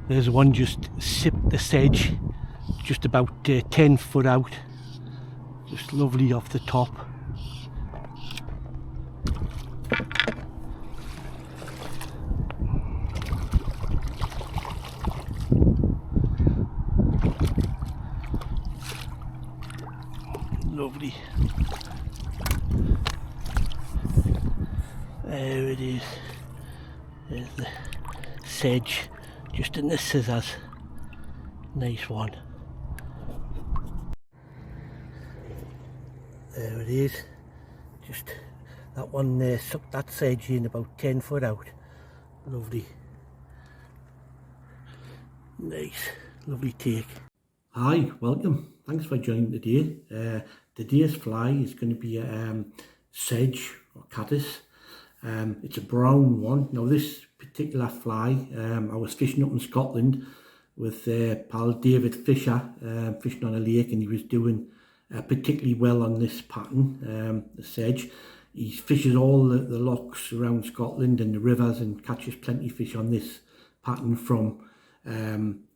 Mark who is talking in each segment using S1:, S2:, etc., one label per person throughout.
S1: There's one just sipped the sedge, just about 10 foot out. Just lovely off the top. Lovely. There it is. There's the sedge just in the scissors. Nice one. There it is. Just that one there sucked that sedge in about 10 foot out. Lovely. Nice. Lovely take. Hi, welcome. Thanks for joining today. Today's fly is going to be a sedge or caddis. It's a brown one. Now this particular fly, I was fishing up in Scotland with pal David Fisher, fishing on a lake, and he was doing particularly well on this pattern, the sedge. He fishes all the lochs around Scotland and the rivers and catches plenty of fish on this pattern from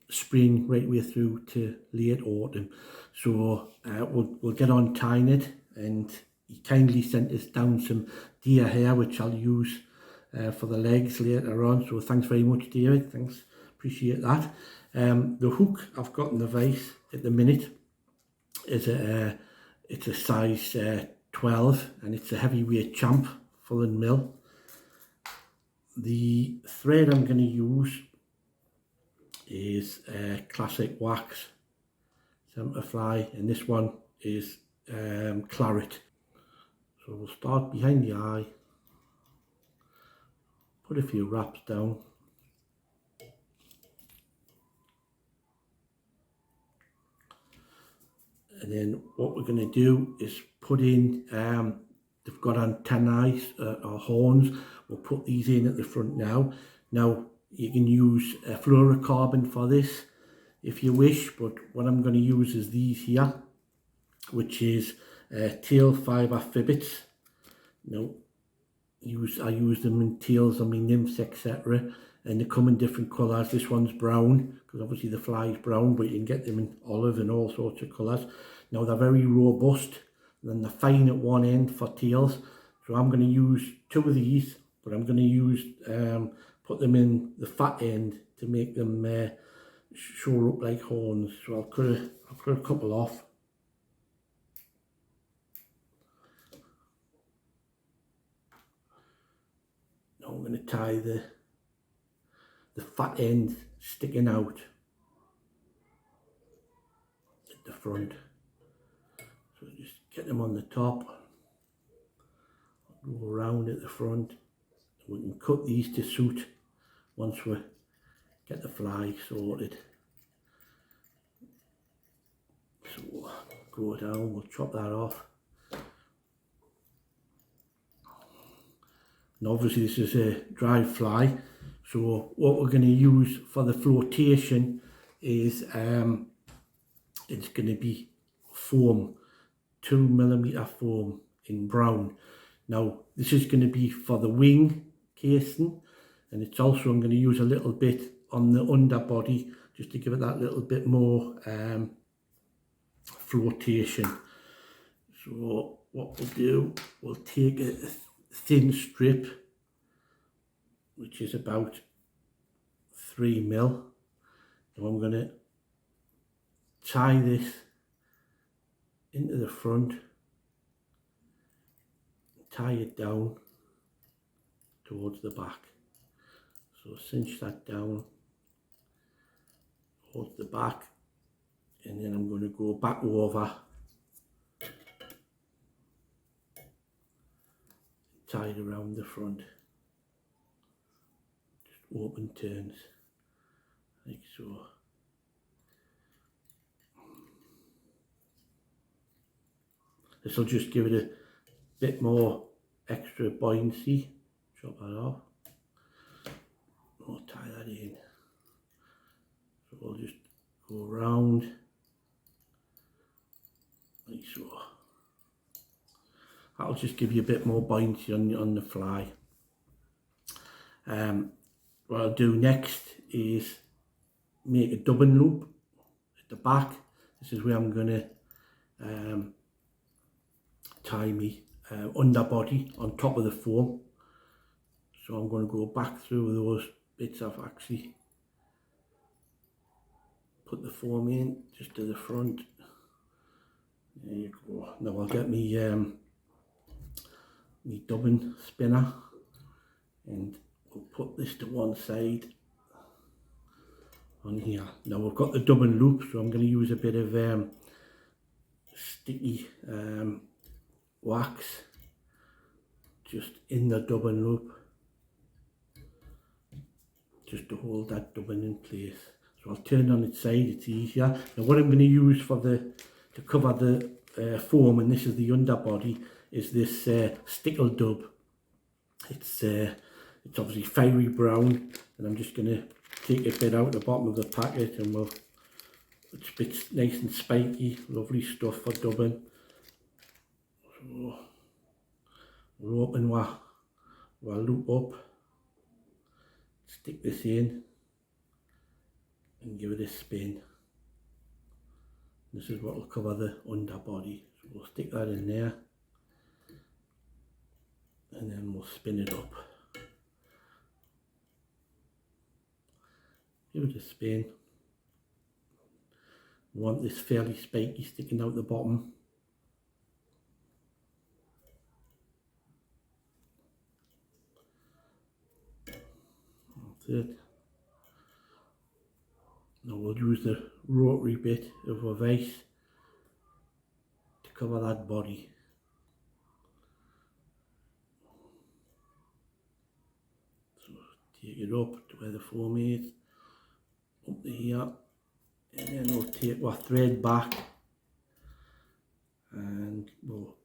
S1: spring right way through to late autumn. So we'll get on tying it, and he kindly sent us down some deer hair which I'll use for the legs later on. So thanks very much, David. Thanks, appreciate that. The hook I've got in the vise at the minute is it's a size 12, and it's a heavyweight champ, full and mill. The thread I'm going to use is classic wax centre fly, and this one is claret. So we'll start behind the eye, put a few wraps down, and then what we're going to do is put in, they've got antennae or horns. We'll put these in at the front now. Now you can use fluorocarbon for this if you wish, but what I'm going to use is these here, which is tail fibre fibbits. Now I use them in tails on my nymphs, etc., and they come in different colours. This one's brown because obviously the fly is brown, but you can get them in olive and all sorts of colours. Now they're very robust, and then they're fine at one end for tails. So I'm going to use 2 of these, but I'm going to use put them in the fat end to make them shore up like horns. So I'll cut a couple off. Now I'm going to tie the fat end sticking out at the front. So just get them on the top, go around at the front. We can cut these to suit once we get the fly sorted. So go down, we'll chop that off. And obviously this is a dry fly, so what we're going to use for the flotation is it's going to be foam, 2mm foam in brown. Now this is going to be for the wing casing, and it's also, I'm going to use a little bit on the underbody just to give it that little bit more flotation. So what we'll do, we'll take a thin strip which is about 3mm, and I'm going to tie this into the front, tie it down towards the back. So cinch that down towards the back, and then I'm going to go back over, tie it around the front, just open turns like so. This will just give it a bit more extra buoyancy. Chop that off. We'll tie that in. So we'll just go around like so. That'll just give you a bit more buoyancy on the fly. What I'll do next is make a dubbing loop at the back. This is where I'm going to tie me underbody on top of the foam. So I'm going to go back through those bits I've actually put the foam in, just to the front. There you go. Now I'll get me dubbing spinner, and we'll put this to one side on here. Now we've got the dubbing loop, so I'm going to use a bit of sticky wax just in the dubbing loop, just to hold that dubbing in place. So I'll turn it on its side, it's easier. Now what I'm going to use for to cover the foam, and this is the underbody, is this stickle dub. It's obviously fiery brown, and I'm just going to take a bit out the bottom of the packet, and it's a bit nice and spiky, lovely stuff for dubbing. So we'll open our loop up, stick this in, and give it a spin. This is what will cover the underbody. So we'll stick that in there, and then we'll spin it up. Give it a spin. We want this fairly spiky sticking out the bottom. That's it. Now we'll use the rotary bit of a vise to cover that body. So take it up to where the foam is, up to here, and then we'll take our thread back, and we'll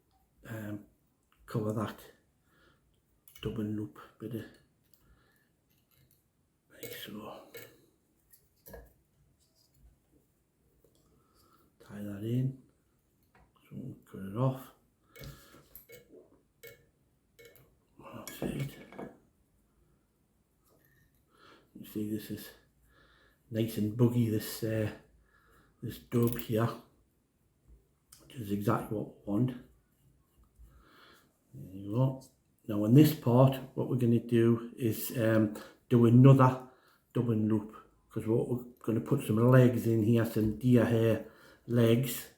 S1: cover that dubbing loop bit of, like so. Tie that in, so we'll cut it off. That's it. You see, this is nice and buggy, this dub here, which is exactly what we want. There you go. Now on this part, what we're going to do is do another dubbing loop, because we're going to put some legs in here, some deer hair legs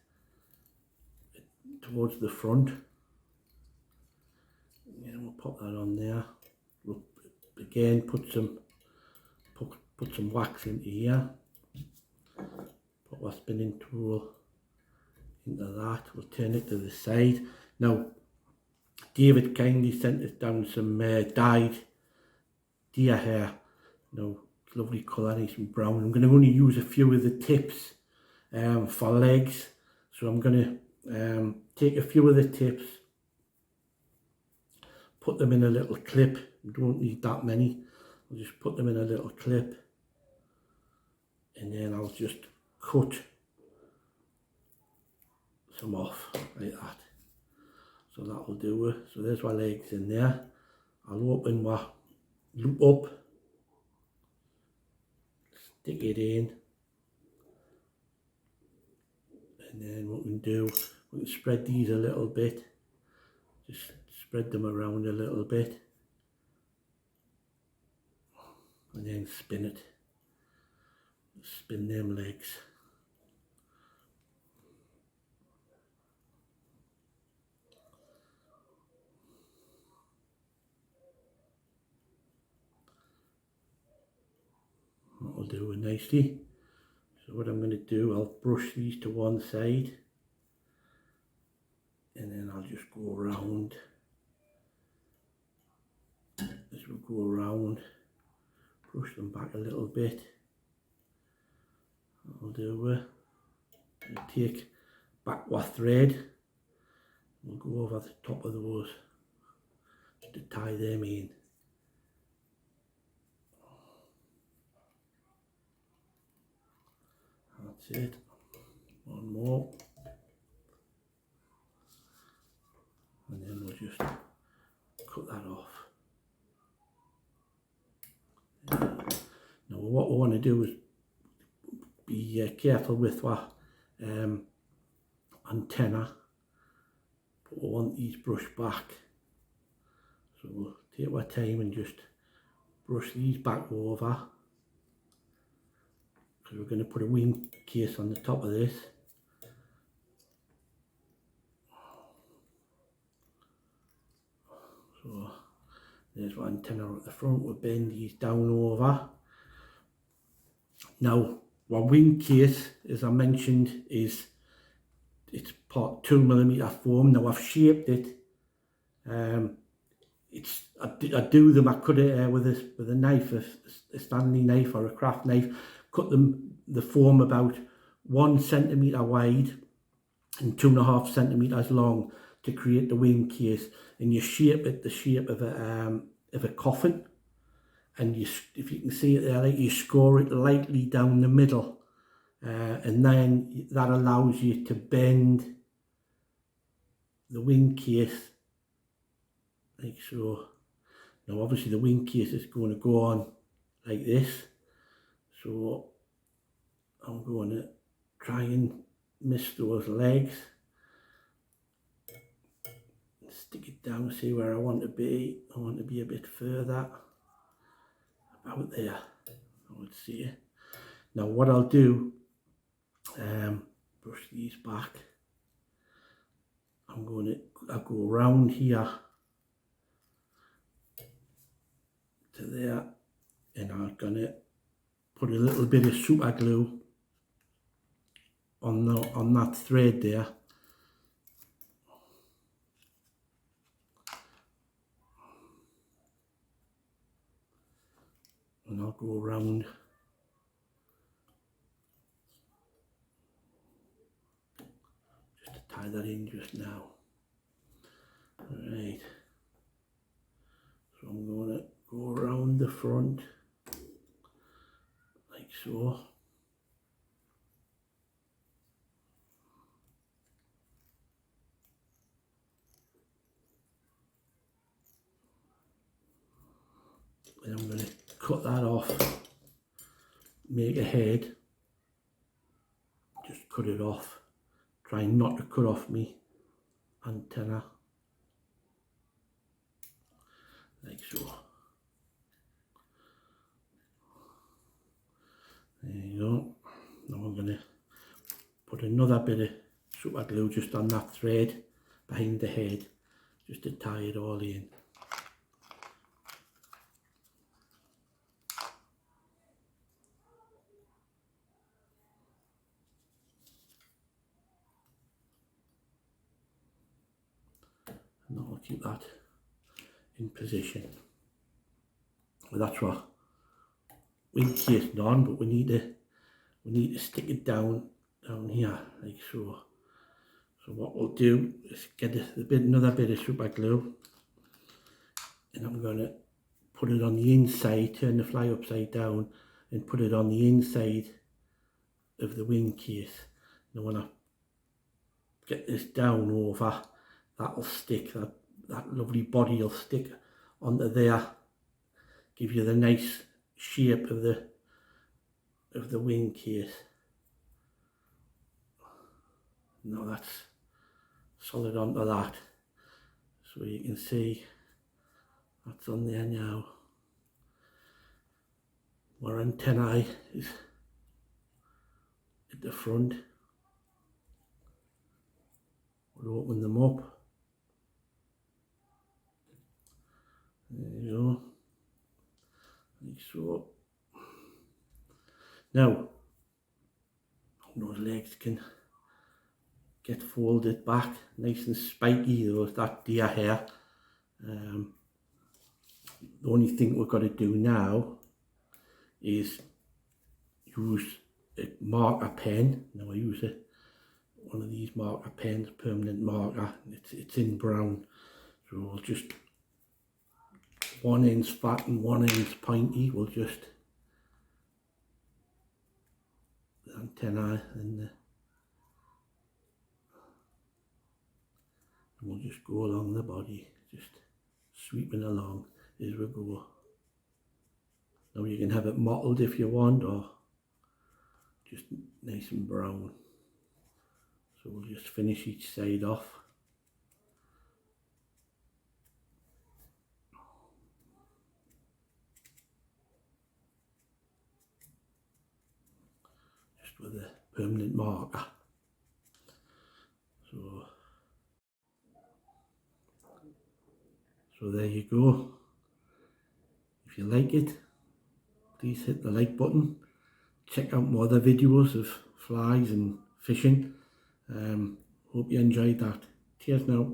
S1: towards the front. And we'll pop that on there. We'll again put some wax into here. Put our spinning tool into that. We'll turn it to the side. Now David kindly sent us down some dyed deer hair. Now it's lovely colour, nice and brown. I'm going to only use a few of the tips for legs, so I'm going to take a few of the tips, put them in a little clip. You don't need that many. I'll just put them in a little clip, and then I'll just cut some off like that. So that'll do it. So there's my legs in there. I'll open my loop up, stick it in, and then what we can do, we can spread these a little bit, just spread them around a little bit, and then spin it, spin them legs. That'll do it nicely. So what I'm going to do, I'll brush these to one side, and then I'll just go around. As we go around, brush them back a little bit. I'll do I'll take back our thread. We'll go over the top of those just to tie them in. That's it. One more. And then we'll just cut that off. Now what we want to do is be careful with what antenna, but we want these brushed back. So we'll take our time and just brush these back over, because we're going to put a wing case on the top of this. So there's one antenna at the front. We'll bend these down over. Now, our wing case, as I mentioned, it's part 2mm foam. Now I've shaped it. I do them. I cut it with a knife, a Stanley knife or a craft knife. Cut the foam about 1 centimetre wide and 2.5 centimetres long to create the wing case. And you shape it the shape of a coffin. And if you can see it there, you score it lightly down the middle, and then that allows you to bend the wing case like so. Now obviously the wing case is going to go on like this, so I'm going to try and miss those legs, stick it down, see where I want to be. I want to be a bit further, about there, I would say. Now what I'll do, brush these back. I'll go around here to there, and I'm gonna put a little bit of super glue on that thread there. And I'll go around just to tie that in just now. Alright, so I'm going to go around the front like so. And I'm going to cut that off, make a head, just cut it off, try not to cut off me antenna, like so. There you go. Now I'm going to put another bit of super glue just on that thread behind the head, just to tie it all in. And I'll keep that in position. Well, that's what wing case on, but we need to stick it down here like so. So what we'll do is get another bit of super glue, and I'm going to put it on the inside, turn the fly upside down and put it on the inside of the wing case. Now when I get this down over, that'll stick, that lovely body will stick onto there, give you the nice shape of the wing case. Now that's solid onto that, so you can see that's on there now. Our antennae is at the front. We'll open them up. There you go, like so. Now those legs can get folded back, nice and spiky, that deer hair. The only thing we've got to do now is use a marker pen. Now I use one of these marker pens, permanent marker. It's in brown, so we'll just, one end's fat and one end's pointy. We'll just the antennae and we'll just go along the body, just sweeping along as we go. Now you can have it mottled if you want, or just nice and brown. So we'll just finish each side off. Just with a permanent marker. So there you go. If you like it, please hit the like button. Check out more other videos of flies and fishing. Hope you enjoyed that. Cheers now.